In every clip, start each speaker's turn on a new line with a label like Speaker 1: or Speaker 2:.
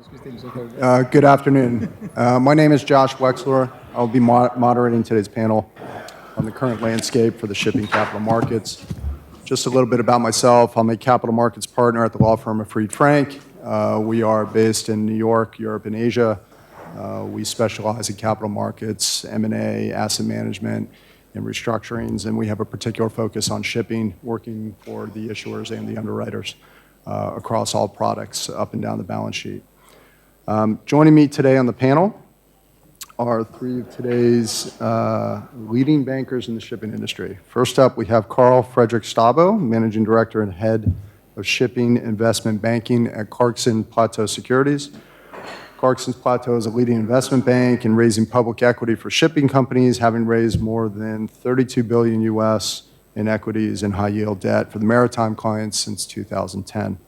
Speaker 1: Good afternoon. My name is Josh Wechsler. I'll be moderating today's panel on the current landscape for the shipping capital markets. Just a little bit about myself. I'm a capital markets partner at the law firm of Fried Frank. We are based in New York, Europe, and Asia. We specialize in capital markets, M&A, asset management, and restructurings, and we have a particular focus on shipping, working for the issuers and the underwriters across all products up and down the balance sheet. Joining me today on the panel are three of today's leading bankers in the shipping industry. First up, we have Karl Fredrik Staubo, Managing Director and Head of Shipping Investment Banking at Clarksons Platou Securities. Clarksons Platou is a leading investment bank in raising public equity for shipping companies, having raised more than $32 billion US in equities and high-yield debt for the Maritime clients since 2010.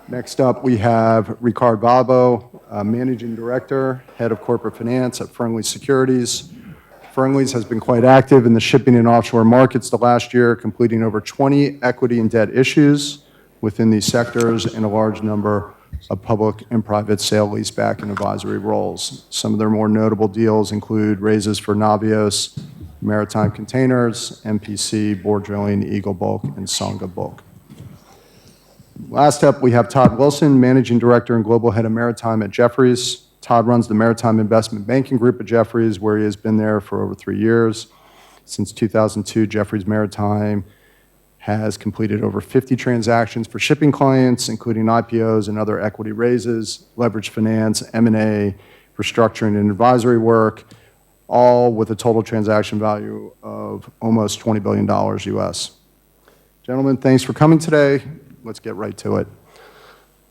Speaker 1: Next up, we have Rikard Vabo, Managing Director, Head of Corporate Finance at Fearnley Securities. Fearnley's has been quite active in the shipping and offshore markets the last year, completing over 20 equity and debt issues within these sectors and a large number of public and private sale-leaseback and advisory roles. Some of their more notable deals include raises for Navios, Maritime Containers, MPC, Board Drilling, Eagle Bulk, and Songa Bulk. Last up, we have Todd Wilson, Managing Director and Global Head of Maritime at Jefferies. Todd runs the Maritime Investment Banking Group at Jefferies, where he has been there for over 3 years. Since 2002, Jefferies Maritime has completed over 50 transactions for shipping clients, including IPOs and other equity raises, leveraged finance, M&A, restructuring and advisory work, all with a total transaction value of almost $20 billion US. Gentlemen, thanks for coming today. Let's get right to it.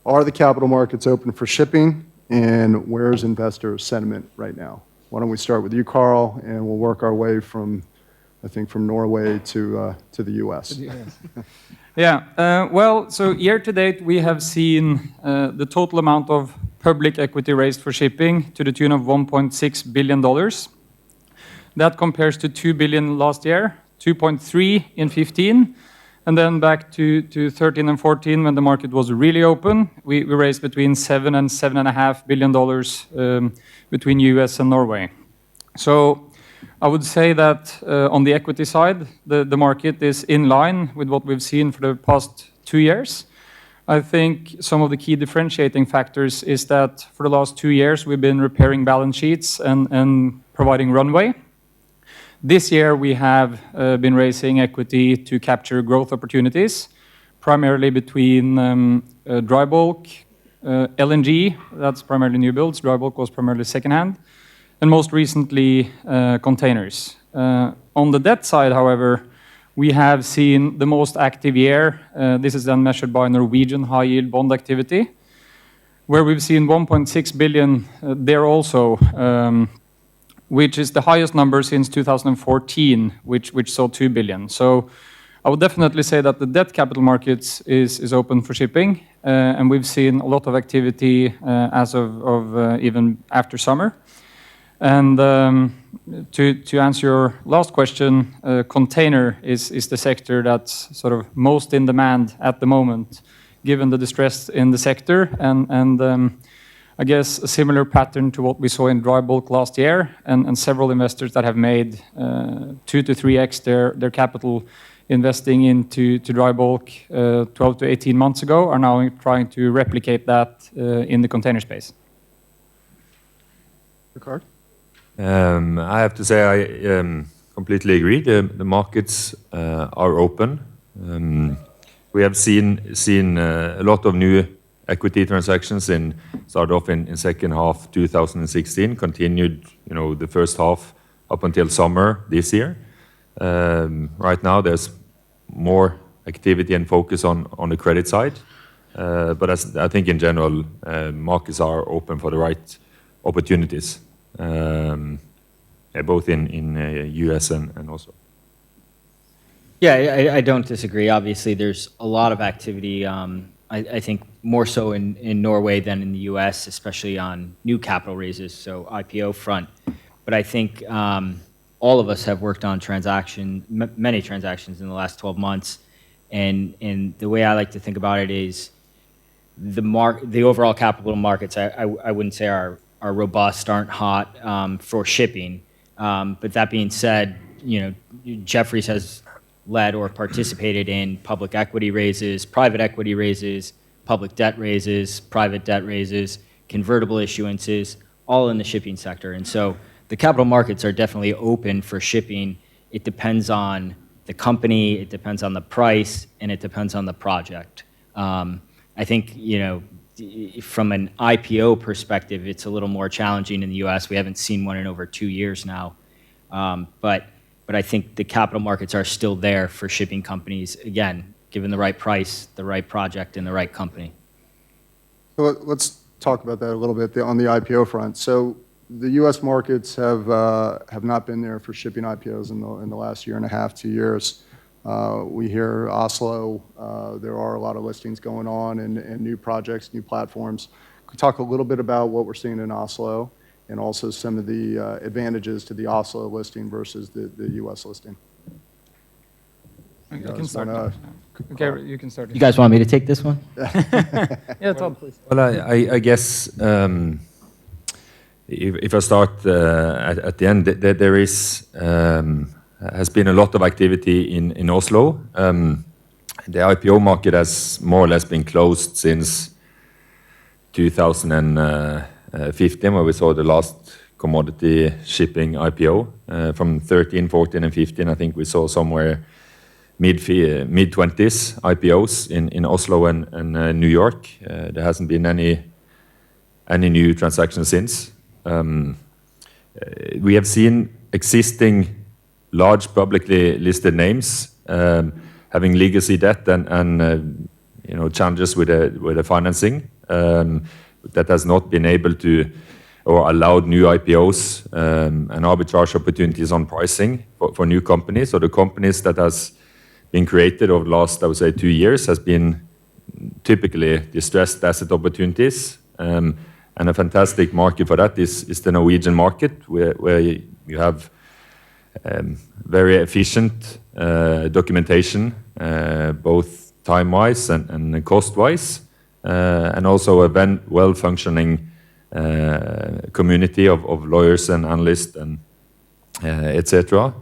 Speaker 1: Are the capital markets open for shipping, and where's investor sentiment right now? Why don't we start with you, Karl, and we'll work our way from, I think, from Norway to the US.
Speaker 2: Well, so year to date, we have seen the total amount of public equity raised for shipping to the tune of $1.6 billion. That compares to $2 billion last year, 2.3 in 15, and then back to 13 and 14 when the market was really open. We raised between $7 and $7.5 billion between US and Norway. So I would say that on the equity side, the market is in line with what we've seen for the past 2 years. I think some of the key differentiating factors is that for the last 2 years, we've been repairing balance sheets and providing runway. This year, we have been raising equity to capture growth opportunities, primarily between dry bulk, LNG, that's primarily new builds, dry bulk was primarily secondhand, and most recently, containers. On the debt side, however, we have seen the most active year. This is then measured by Norwegian high-yield bond activity, where we've seen 1.6 billion there also, which is the highest number since 2014, which saw 2 billion. So I would definitely say that the debt capital markets is open for shipping, and we've seen a lot of activity as of even after summer. And to answer your last question, container is the sector that's sort of most in demand at the moment, given the distress in the sector, and I guess a similar pattern to what we saw in dry bulk last year, and several investors that have made 2 to 3x their capital investing into dry bulk 12 to 18 months ago are now trying to replicate that in the container space.
Speaker 1: Rikard?
Speaker 3: I have to say I completely agree. The markets are open. We have seen a lot of new equity transactions started off in second half 2016, continued the first half up until summer this year. Right now there's more activity and focus on the credit side, but I think in general markets are open for the right opportunities, both in US and also.
Speaker 4: Yeah, I don't disagree. Obviously, there's a lot of activity. I think more so in Norway than in the US, especially on new capital raises, so IPO front. But I think all of us have worked on many transactions in the last 12 months. And the way I like to think about it is the overall capital markets, I wouldn't say are robust, aren't hot for shipping. But that being said, Jefferies has led or participated in public equity raises, private equity raises, public debt raises, private debt raises, convertible issuances, all in the shipping sector. And so the capital markets are definitely open for shipping. It depends on the company, it depends on the price, and it depends on the project. I think, from an IPO perspective, it's a little more challenging in the US. We haven't seen one in over 2 years now. But I think the capital markets are still there for shipping companies, again, given the right price, the right project, and the right company.
Speaker 1: So let's talk about that a little bit on the IPO front. So the U.S. markets have not been there for shipping IPOs in the last year and a half, 2 years. We hear Oslo, there are a lot of listings going on and new projects, new platforms. Could you talk a little bit about what we're seeing in Oslo and also some of the advantages to the Oslo listing versus the U.S. listing?
Speaker 2: I can start. Okay, you can start.
Speaker 4: You guys want me to take this one?
Speaker 2: Yeah, Todd, please.
Speaker 3: Well, I guess if I start at the end, there has been a lot of activity in Oslo. The IPO market has more or less been closed since 2015, where we saw the last commodity shipping IPO. From 13, 14, and 15, I think we saw somewhere mid-20s IPOs in Oslo and New York. There hasn't been any new transactions since. We have seen existing large publicly listed names having legacy debt and challenges with the financing that has not been able to or allowed new IPOs and arbitrage opportunities on pricing for new companies. So the companies that has been created over the last, I would say, 2 years has been typically distressed asset opportunities. And a fantastic market for that is the Norwegian market, where you have very efficient documentation, both time-wise and cost-wise, and also a well-functioning community of lawyers and analysts and etc.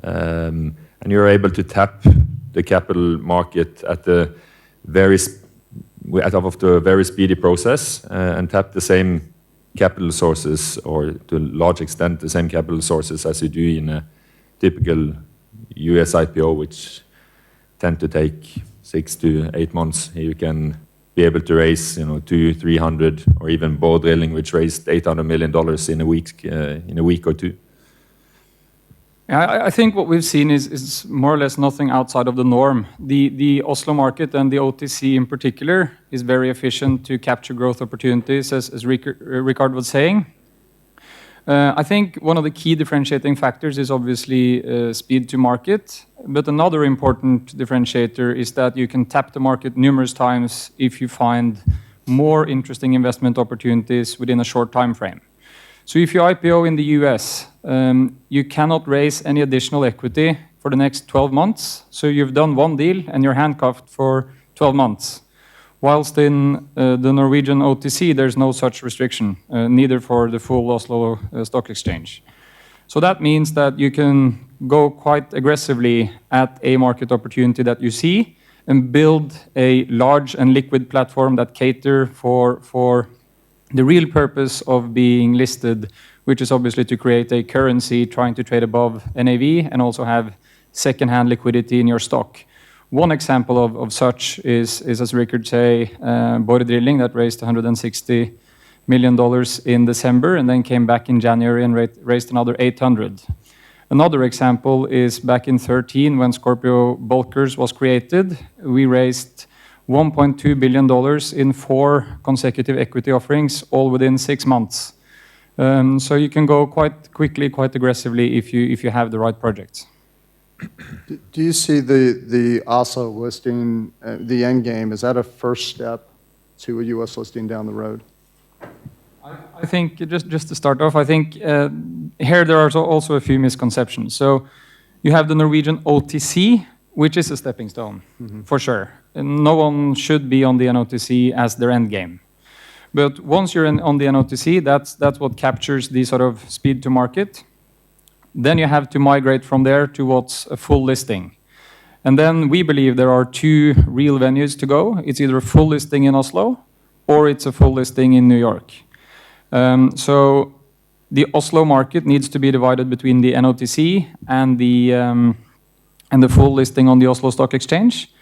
Speaker 3: And you're able to tap the capital market at a very speedy process and tap the same capital sources, or to a large extent the same capital sources as you do in a typical US IPO, which tend to take 6 to 8 months. You can be able to raise, 200, 300, or even Bow Drilling, which raised $800 million in a week or two.
Speaker 2: Yeah, I think what we've seen is more or less nothing outside of the norm. The Oslo market and the OTC in particular is very efficient to capture growth opportunities, as Rikard was saying. I think one of the key differentiating factors is obviously speed to market, but another important differentiator is that you can tap the market numerous times if you find more interesting investment opportunities within a short time frame. So if you IPO in the US, you cannot raise any additional equity for the next 12 months. So you've done one deal and you're handcuffed for 12 months. Whilst in the Norwegian OTC, there's no such restriction, neither for the full Oslo Stock Exchange. So that means that you can go quite aggressively at a market opportunity that you see and build a large and liquid platform that cater for the real purpose of being listed, which is obviously to create a currency trying to trade above NAV and also have second-hand liquidity in your stock. One example of such is as Rikard say, Bow Drilling that raised $160 million in December and then came back in January and raised another 800. Another example is back in 2013 when Scorpio Bulkers was created. We raised $1.2 billion in 4 consecutive equity offerings, all within 6 months. So you can go quite quickly, quite aggressively if you have the right projects.
Speaker 1: Do you see the Oslo listing, the end game, is that a first step to a U.S. listing down the road?
Speaker 2: I think, just to start off, I think here there are also a few misconceptions. So you have the Norwegian OTC, which is a stepping stone, for sure. no one should be on the NOTC as their end game. But once you're on the NOTC, that's what captures the sort of speed to market. Then you have to migrate from there to what's a full listing. And then we believe there are two real venues to go. It's either a full listing in Oslo or it's a full listing in New York. So the Oslo market needs to be divided between the NOTC and the full listing on the Oslo Stock Exchange.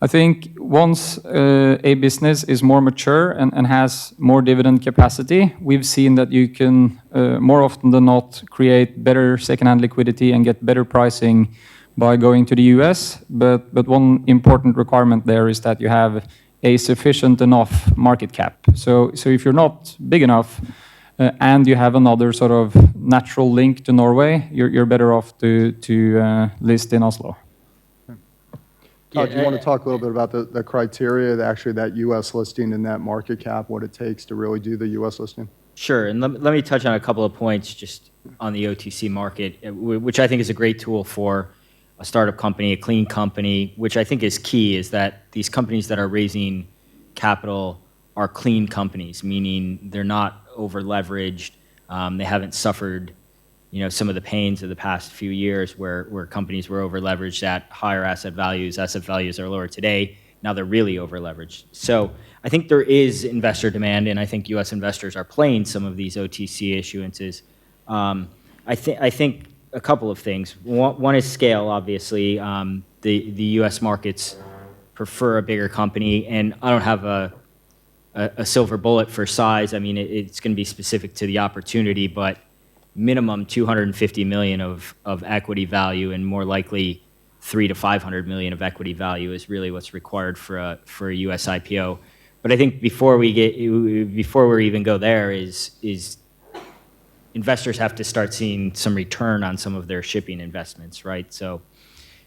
Speaker 2: I think once a business is more mature and has more dividend capacity, we've seen that you can more often than not create better second-hand liquidity and get better pricing by going to the US. But one important requirement there is that you have a sufficient enough market cap. So if you're not big enough and you have another sort of natural link to Norway, you're better off to list in Oslo.
Speaker 1: Todd, do you want to talk a little bit about the criteria, that U.S. listing and that market cap, what it takes to really do the U.S. listing?
Speaker 4: Sure, and let me touch on a couple of points just on the OTC market, which I think is a great tool for a startup company, a clean company, which I think is key, is that these companies that are raising capital are clean companies, meaning they're not over-leveraged, they haven't suffered some of the pains of the past few years where companies were over-leveraged at higher asset values. Asset values are lower today. Now they're really over-leveraged. So I think there is investor demand, and I think U.S. investors are playing some of these OTC issuances. I think a couple of things. One is scale, obviously. The U.S. markets prefer a bigger company, and I don't have a silver bullet for size. I mean, it's going to be specific to the opportunity, but minimum 250 million of equity value, and more likely 300 to 500 million of equity value is really what's required for a U.S. IPO. But I think before we even go there is investors have to start seeing some return on some of their shipping investments, right? So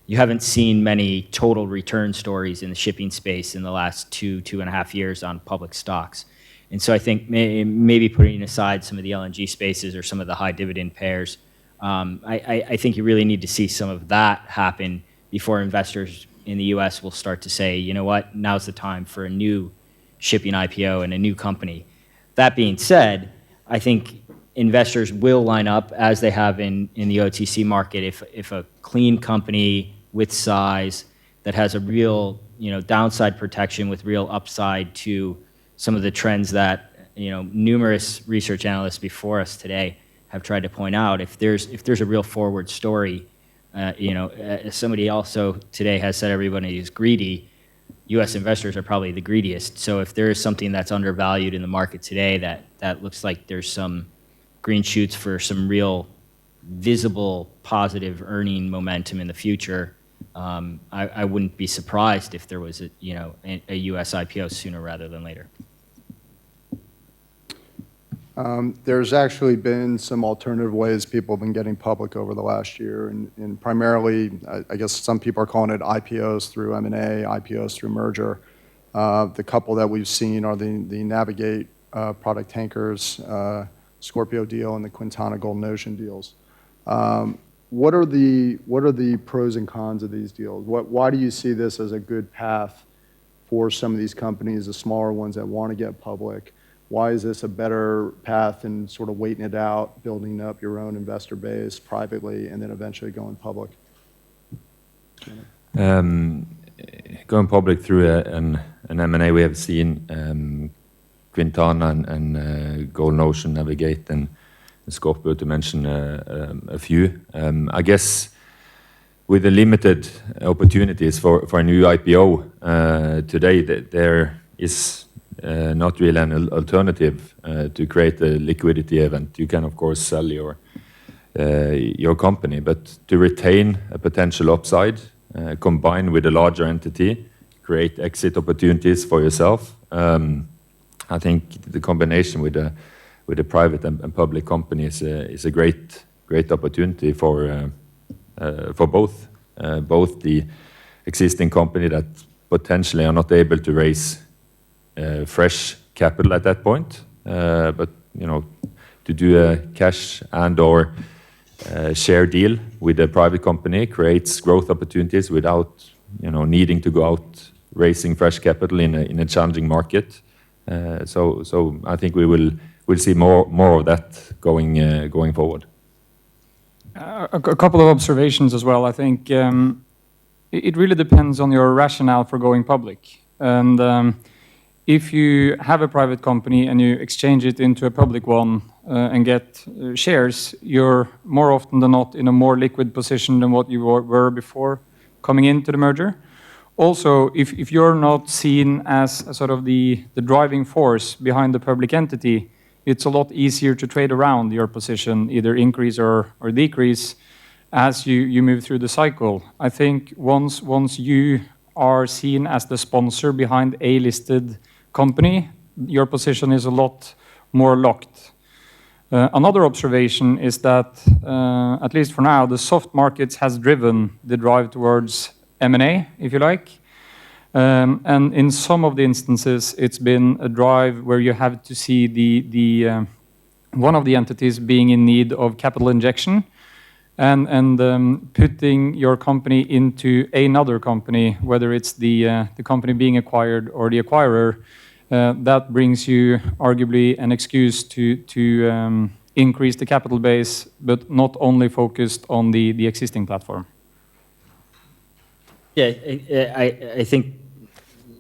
Speaker 4: you haven't seen many total return stories in the shipping space in the last 2.5 years on public stocks. And so I think maybe putting aside some of the LNG spaces or some of the high dividend pairs, I think you really need to see some of that happen before investors in the U.S. will start to say, you know what, now's the time for a new shipping IPO and a new company. That being said, I think investors will line up as they have in the OTC market if a clean company with size that has a real downside protection with real upside to some of the trends that numerous research analysts before us today have tried to point out. If there's a real forward story, somebody also today has said everybody is greedy. U.S. investors are probably the greediest. So if there is something that's undervalued in the market today that looks like there's some green shoots for some real visible positive earning momentum in the future, I wouldn't be surprised if there was a U.S. IPO sooner rather than later.
Speaker 1: There's actually been some alternative ways people have been getting public over the last year, and primarily, I guess some people are calling it IPOs through M&A, IPOs through merger. The couple that we've seen are the Navigate product tankers, Scorpio deal, and the Quintana Golden Ocean deals. What are the pros and cons of these deals? Why do you see this as a good path for some of these companies, the smaller ones that want to get public? Why is this a better path than sort of waiting it out, building up your own investor base privately, and then eventually going public?
Speaker 3: Going public through an M&A, we have seen Quintana and Golden Ocean, Navigate, and Scorpio, to mention a few. I guess with the limited opportunities for a new IPO today, there is not really an alternative to create a liquidity event. You can, of course, sell your company, but to retain a potential upside, combined with a larger entity, create exit opportunities for yourself. I think the combination with a private and public company is a great opportunity for both the existing company that potentially are not able to raise fresh capital at that point, but to do a cash and/or share deal with a private company creates growth opportunities without needing to go out raising fresh capital in a challenging market. So I think we'll see more of that going forward.
Speaker 2: A couple of observations as well. I think it really depends on your rationale for going public. And if you have a private company and you exchange it into a public one and get shares, you're more often than not in a more liquid position than what you were before coming into the merger. Also, if you're not seen as a sort of the driving force behind the public entity, it's a lot easier to trade around your position, either increase or decrease, as you move through the cycle. I think once you are seen as the sponsor behind a listed company, your position is a lot more locked. Another observation is that, at least for now, the soft markets has driven the drive towards M&A, if you like. And in some of the instances, it's been a drive where you have to see the one of the entities being in need of capital injection, and putting your company into another company, whether it's the company being acquired or the acquirer. That brings you arguably an excuse to increase the capital base, but not only focused on the existing platform.
Speaker 4: Yeah, I think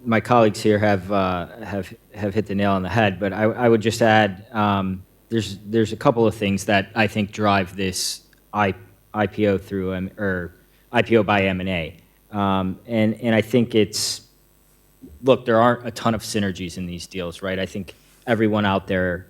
Speaker 4: my colleagues here have hit the nail on the head, but I would just add there's a couple of things that I think drive this IPO through or IPO by M&A, and I think it's, look, there aren't a ton of synergies in these deals, right? I think everyone out there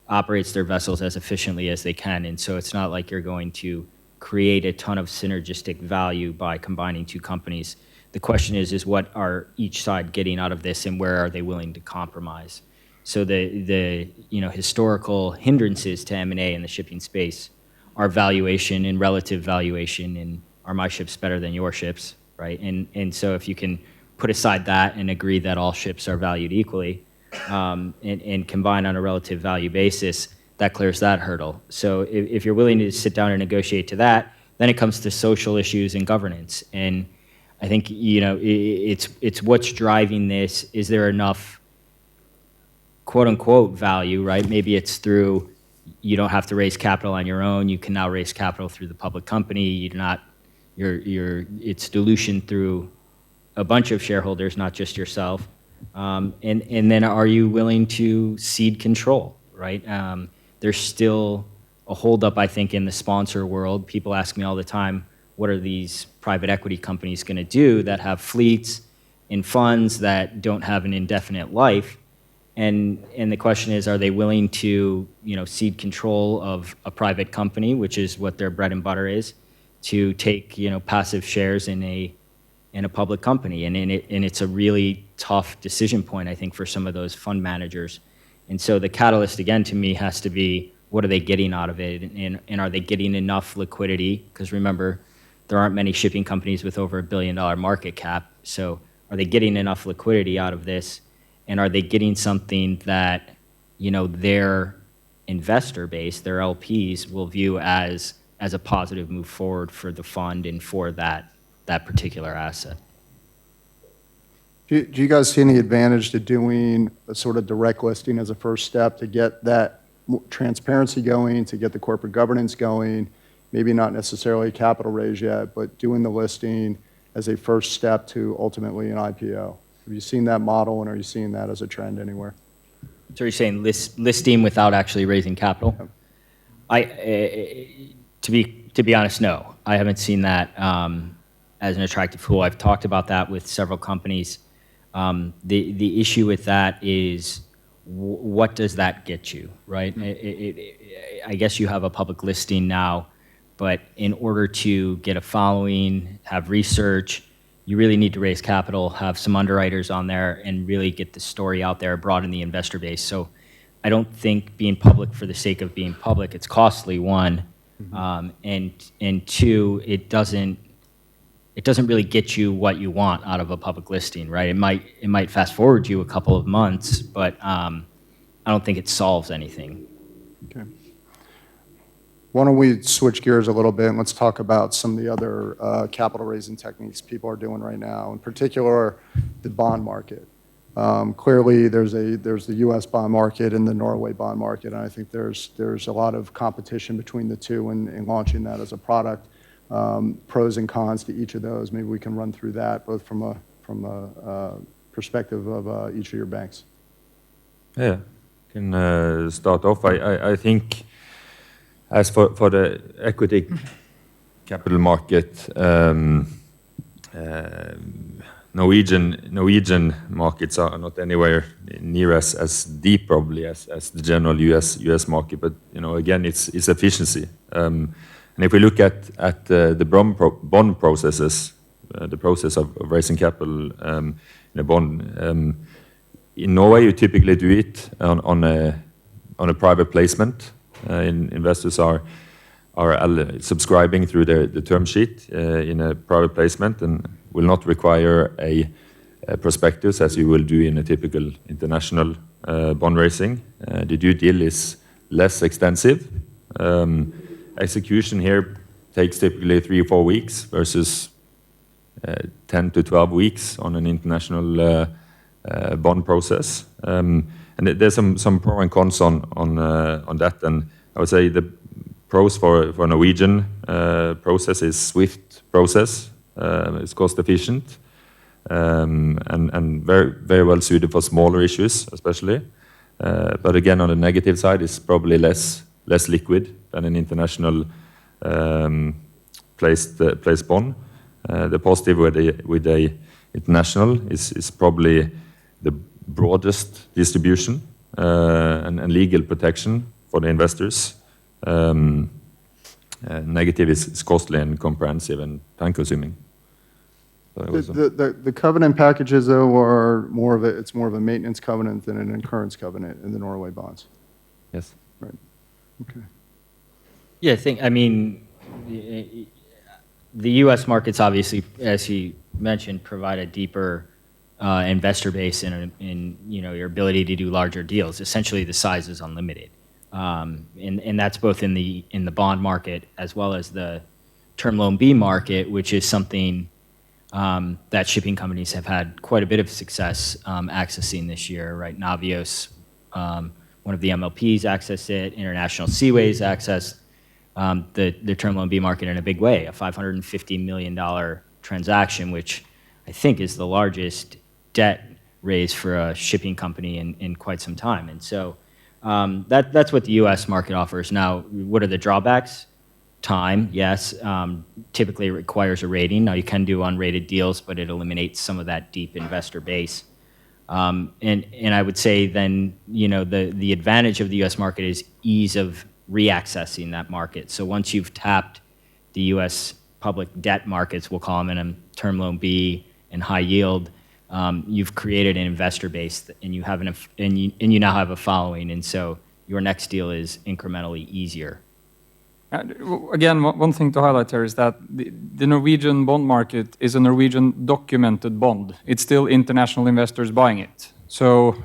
Speaker 4: operates their vessels as efficiently as they can, and so it's not like you're going to create a ton of synergistic value by combining two companies. The question is what are each side getting out of this, and where are they willing to compromise? So the historical hindrances to M&A in the shipping space are valuation and relative valuation, and are my ships better than your ships, right? And so if you can put aside that and agree that all ships are valued equally, and combine on a relative value basis, that clears that hurdle. So if you're willing to sit down and negotiate to that, then it comes to social issues and governance. And I think it's what's driving this. Is there enough quote unquote value, right? Maybe it's through, you don't have to raise capital on your own. You can now raise capital through the public company. It's dilution through a bunch of shareholders, not just yourself. And then are you willing to cede control, right? There's still a holdup, I think, in the sponsor world. People ask me all the time, what are these private equity companies going to do that have fleets and funds that don't have an indefinite life? And the question is, are they willing to cede control of a private company, which is what their bread and butter is, to take passive shares in a public company? And it's a really tough decision point, I think, for some of those fund managers. And so the catalyst, again, to me, has to be, what are they getting out of it? And are they getting enough liquidity? Because remember, there aren't many shipping companies with over $1 billion market cap. So are they getting enough liquidity out of this? And are they getting something that their investor base, their LPs, will view as a positive move forward for the fund and for that particular asset?
Speaker 1: Do you guys see any advantage to doing a sort of direct listing as a first step to get that transparency going, to get the corporate governance going? Maybe not necessarily a capital raise yet, but doing the listing as a first step to ultimately an IPO. Have you seen that model, and are you seeing that as a trend anywhere?
Speaker 4: So you're saying listing without actually raising capital? To be honest, no. I haven't seen that as an attractive tool. I've talked about that with several companies. The issue with that is, what does that get you, right? I guess you have a public listing now, but in order to get a following, have research, you really need to raise capital, have some underwriters on there, and really get the story out there, broaden the investor base. So I don't think being public for the sake of being public, it's costly, one, and two, it doesn't really get you what you want out of a public listing, right? It might fast forward you a couple of months, but I don't think it solves anything.
Speaker 1: Okay. Why don't we switch gears a little bit and let's talk about some of the other capital raising techniques people are doing right now, in particular the bond market. Clearly, there's the U.S. bond market and the Norway bond market, and I think there's a lot of competition between the two in launching that as a product. Pros and cons to each of those. Maybe we can run through that both from a perspective of each of your banks.
Speaker 3: Yeah, can start off. I think as for the equity capital market, Norwegian markets are not anywhere near as deep probably as the general US market, but again it's efficiency. And if we look at the bond processes, the process of raising capital in a bond, in Norway you typically do it on a private placement. Investors are subscribing through the term sheet in a private placement and will not require a prospectus as you will do in a typical international bond raising. The due deal is less extensive. Execution here takes typically 3 or 4 weeks versus 10 to 12 weeks on an international bond process. And there's some pro and cons on that. And I would say the pros for Norwegian process is swift process. It's cost efficient and very, very well suited for smaller issues, especially. But again, on the negative side, it's probably less liquid than an international placed bond. The positive with the international is probably the broadest distribution and legal protection for the investors. Negative is costly and comprehensive and time-consuming.
Speaker 1: The covenant packages, though, are more of a maintenance covenant than an incurrence covenant in the Norway bonds.
Speaker 3: Yes.
Speaker 1: Right. Okay.
Speaker 4: Yeah, I mean, the U.S. markets obviously, as he mentioned, provide a deeper investor base in your ability to do larger deals. Essentially, the size is unlimited, and that's both in the bond market as well as the term loan B market, which is something that shipping companies have had quite a bit of success accessing this year. Right, Navios, one of the MLPs, accessed it. International Seaways accessed the term loan B market in a big way, a $550 million transaction, which I think is the largest debt raised for a shipping company in quite some time. And so that's what the U.S. market offers. Now, what are the drawbacks? Time, yes. Typically it requires a rating. Now, you can do unrated deals, but it eliminates some of that deep investor base. And I would say then, the advantage of the U.S. market is ease of reaccessing that market. So once you've tapped the U.S. public debt markets, we'll call them in term loan B and high yield, you've created an investor base, and you now have a following, and so your next deal is incrementally easier.
Speaker 2: Again, one thing to highlight here is that the Norwegian bond market is a Norwegian documented bond. It's still international investors buying it. So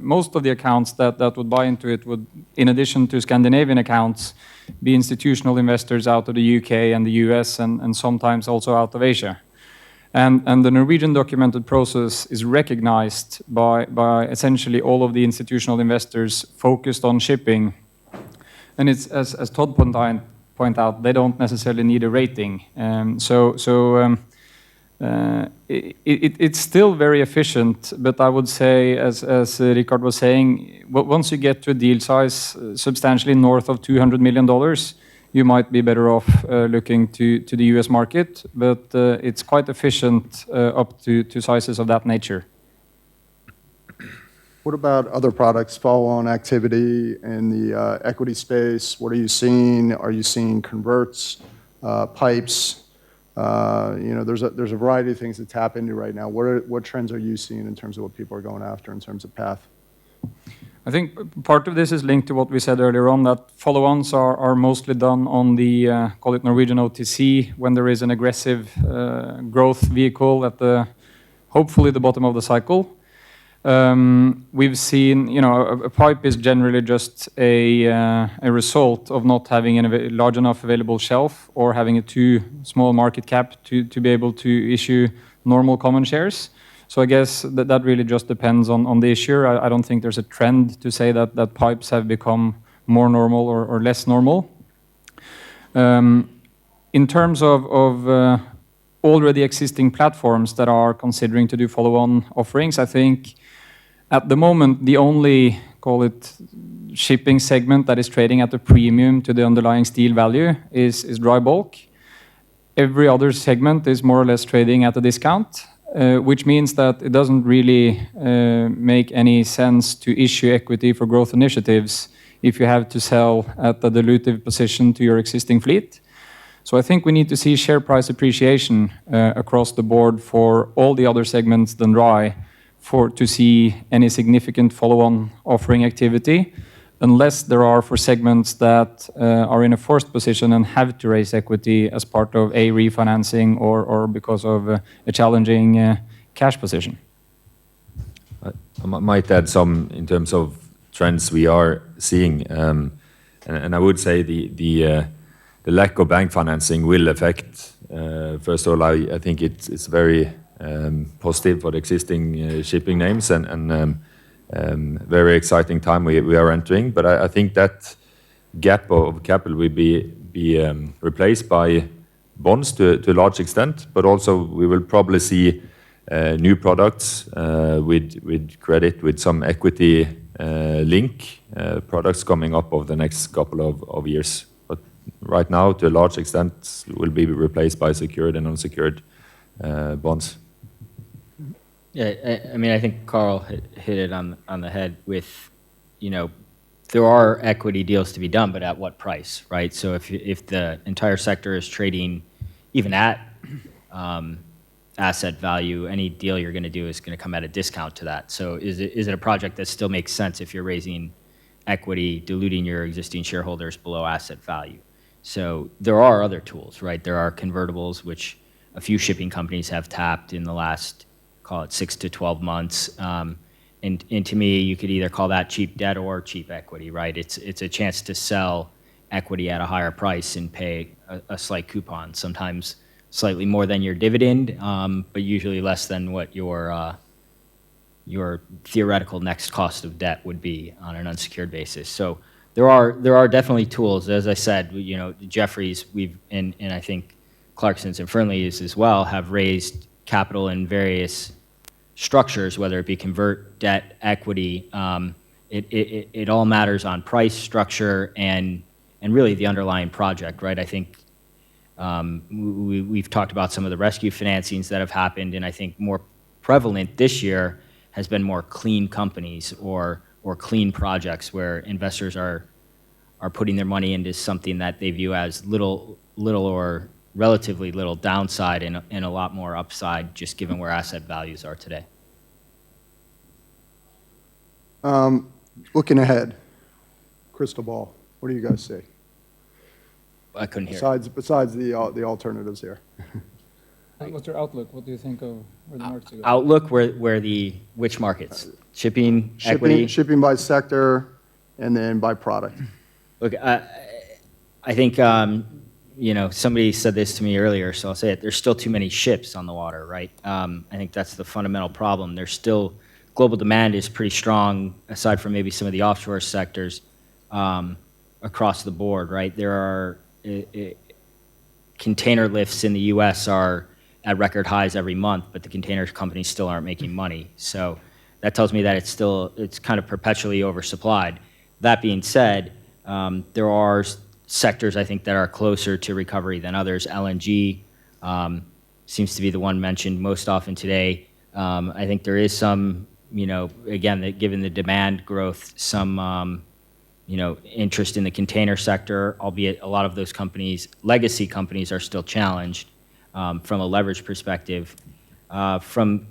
Speaker 2: most of the accounts that would buy into it would, in addition to Scandinavian accounts, be institutional investors out of the UK and the US and sometimes also out of Asia. And the Norwegian documented process is recognized by essentially all of the institutional investors focused on shipping. And it's, as Todd point out, they don't necessarily need a rating. It's still very efficient, but I would say, as Rikard was saying, once you get to a deal size substantially north of $200 million, you might be better off looking to the US market, but it's quite efficient up to sizes of that nature.
Speaker 1: What about other products, FollowOn Activity in the equity space? What are you seeing? Are you seeing converts, pipes? There's a variety of things to tap into right now. What trends are you seeing in terms of what people are going after in terms of path?
Speaker 2: I think part of this is linked to what we said earlier on, that follow-ons are mostly done on the, call it Norwegian OTC, when there is an aggressive growth vehicle at hopefully the bottom of the cycle. we've seen, a pipe is generally just a result of not having a large enough available shelf or having a too small market cap to be able to issue normal common shares. So I guess that really just depends on the issuer. I don't think there's a trend to say that pipes have become more normal or less normal. In terms of already existing platforms that are considering to do follow-on offerings, I think at the moment, the only, call it, shipping segment that is trading at a premium to the underlying steel value is dry bulk. Every other segment is more or less trading at a discount, which means that it doesn't really make any sense to issue equity for growth initiatives if you have to sell at a dilutive position to your existing fleet. So I think we need to see share price appreciation across the board for all the other segments than dry to see any significant follow-on offering activity, unless there are for segments that are in a forced position and have to raise equity as part of a refinancing or because of a challenging cash position.
Speaker 3: I might add some in terms of trends we are seeing, and I would say the lack of bank financing will affect. First of all, I think it's very positive for the existing shipping names and very exciting time we are entering. But I think that gap of capital will be replaced by bonds to a large extent, but also we will probably see new products with credit, with some equity link products coming up over the next couple of years. But right now, to a large extent, will be replaced by secured and unsecured bonds.
Speaker 4: Yeah, I mean, I think Karl hit it on the head with, there are equity deals to be done, but at what price, right? So if the entire sector is trading even at asset value, any deal you're going to do is going to come at a discount to that. So is it a project that still makes sense if you're raising equity, diluting your existing shareholders below asset value? So there are other tools, right? There are convertibles, which a few shipping companies have tapped in the last, call it 6 to 12 months. And to me, you could either call that cheap debt or cheap equity, right? It's a chance to sell equity at a higher price and pay a slight coupon, sometimes slightly more than your dividend, but usually less than what your theoretical next cost of debt would be on an unsecured basis. So there are definitely tools. As I said, Jefferies, and I think Clarksons and Fearnley as well, have raised capital in various structures, whether it be convert, debt, equity. It all matters on price, structure, and really the underlying project, right? I think we've talked about some of the rescue financings that have happened, and I think more prevalent this year has been more clean companies or clean projects where investors are putting their money into something that they view as little or relatively little downside and a lot more upside, just given where asset values are today.
Speaker 1: Looking ahead, crystal ball, what do you guys see?
Speaker 4: I couldn't hear.
Speaker 1: Besides the alternatives here.
Speaker 2: What's your outlook? What do you think of where the markets are going?
Speaker 4: Outlook, which markets? Shipping, equity?
Speaker 1: Shipping by sector, and then by product.
Speaker 4: Look, I think, somebody said this to me earlier, so I'll say it. There's still too many ships on the water, right? I think that's the fundamental problem. There's still, global demand is pretty strong, aside from maybe some of the offshore sectors, across the board, right? There are container lifts in the U.S. are at record highs every month, but the container companies still aren't making money. So that tells me that it's kind of perpetually oversupplied. That being said, there are sectors I think that are closer to recovery than others. LNG seems to be the one mentioned most often today. I think there is some, again, given the demand growth, some interest in the container sector, albeit a lot of those companies, legacy companies, are still challenged from a leverage perspective. From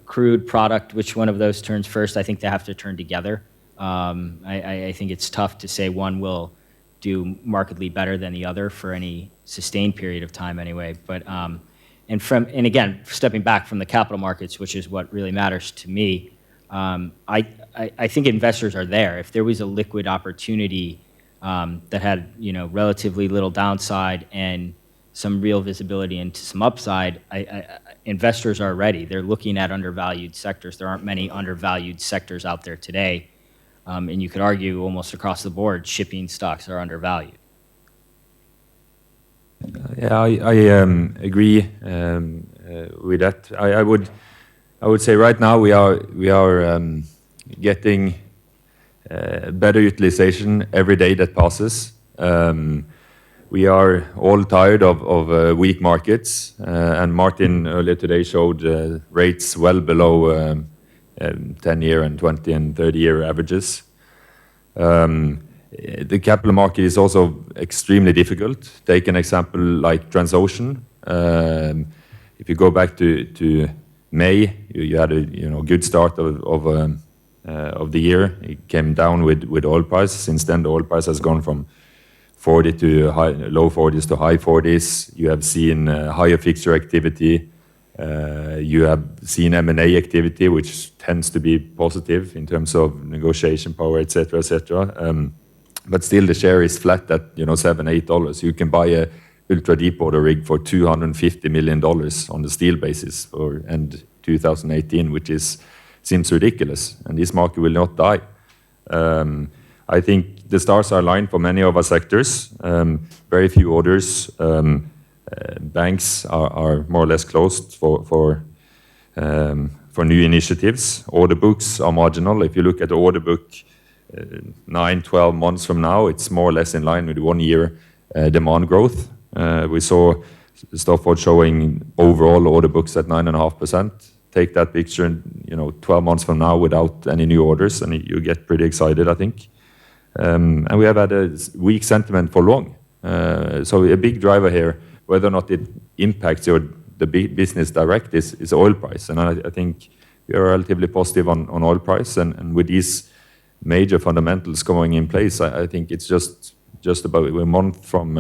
Speaker 4: crude product, which one of those turns first? I think they have to turn together. I think it's tough to say one will do markedly better than the other for any sustained period of time anyway. But and again, stepping back from the capital markets, which is what really matters to me, I think investors are there. If there was a liquid opportunity that had, relatively little downside and some real visibility into some upside, investors are ready. They're looking at undervalued sectors. There aren't many undervalued sectors out there today. And you could argue almost across the board, shipping stocks are undervalued.
Speaker 3: Yeah, I agree with that. I would say right now we are getting better utilization every day that passes. We are all tired of weak markets, and Martin earlier today showed rates well below 10-year and 20 and 30-year averages. The capital market is also extremely difficult. Take an example like Transocean. If you go back to May, you had a good start of the year. It came down with oil price. Since then, the oil price has gone from 40 to low 40s to high 40s. You have seen higher fixture activity. You have seen M&A activity, which tends to be positive in terms of negotiation power, etc., etc. But still, the share is flat at $7-8. You can buy a ultra deepwater rig for $250 million on the steel basis for end 2018, which seems ridiculous. And this market will not die. I think the stars are aligned for many of our sectors. Very few orders. Banks are more or less closed for new initiatives. Order books are marginal. If you look at the order book 9-12 months from now, it's more or less in line with 1 year demand growth. We saw Staubo showing overall order books at 9.5%. Take that picture, 12 months from now without any new orders, and you get pretty excited, I think. And we have had a weak sentiment for long. So a big driver here, whether or not it impacts the business direct, is oil price. And I think we are relatively positive on oil price. And with these major fundamentals going in place, I think it's just about a month from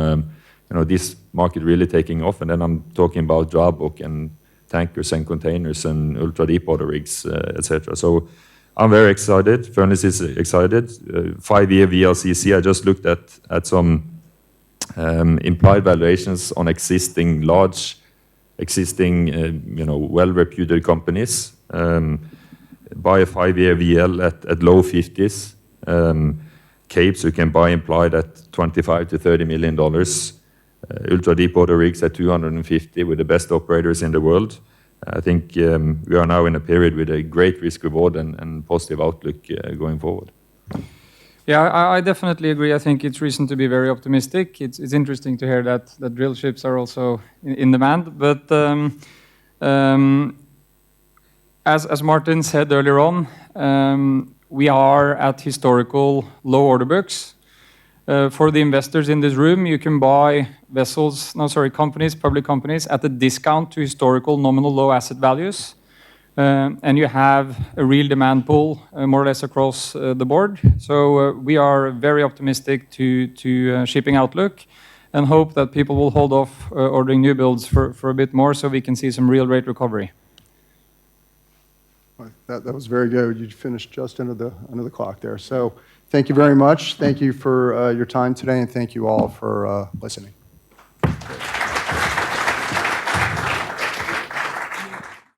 Speaker 3: this market really taking off. And then I'm talking about dry bulk and tankers and containers and ultra deepwater rigs, etc. So I'm very excited. Fearnley is excited. 5-year VLCC. I just looked at some implied valuations on existing well-reputed companies. Buy a 5-year VL at low 50s. Capes you can buy implied at $25 to $30 million. Ultra deepwater rigs at 250 with the best operators in the world. I think we are now in a period with a great risk reward and positive outlook going forward.
Speaker 2: Yeah, I definitely agree. I think it's reason to be very optimistic. It's interesting to hear that drill ships are also in demand. But as Martin said earlier on, we are at historical low order books. For the investors in this room, you can buy companies, public companies, at a discount to historical nominal low asset values. And you have a real demand pool more or less across the board. So we are very optimistic to shipping outlook and hope that people will hold off ordering new builds for a bit more so we can see some real rate recovery.
Speaker 1: That was very good. You finished just under the clock there. So thank you very much. Thank you for your time today, and thank you all for listening.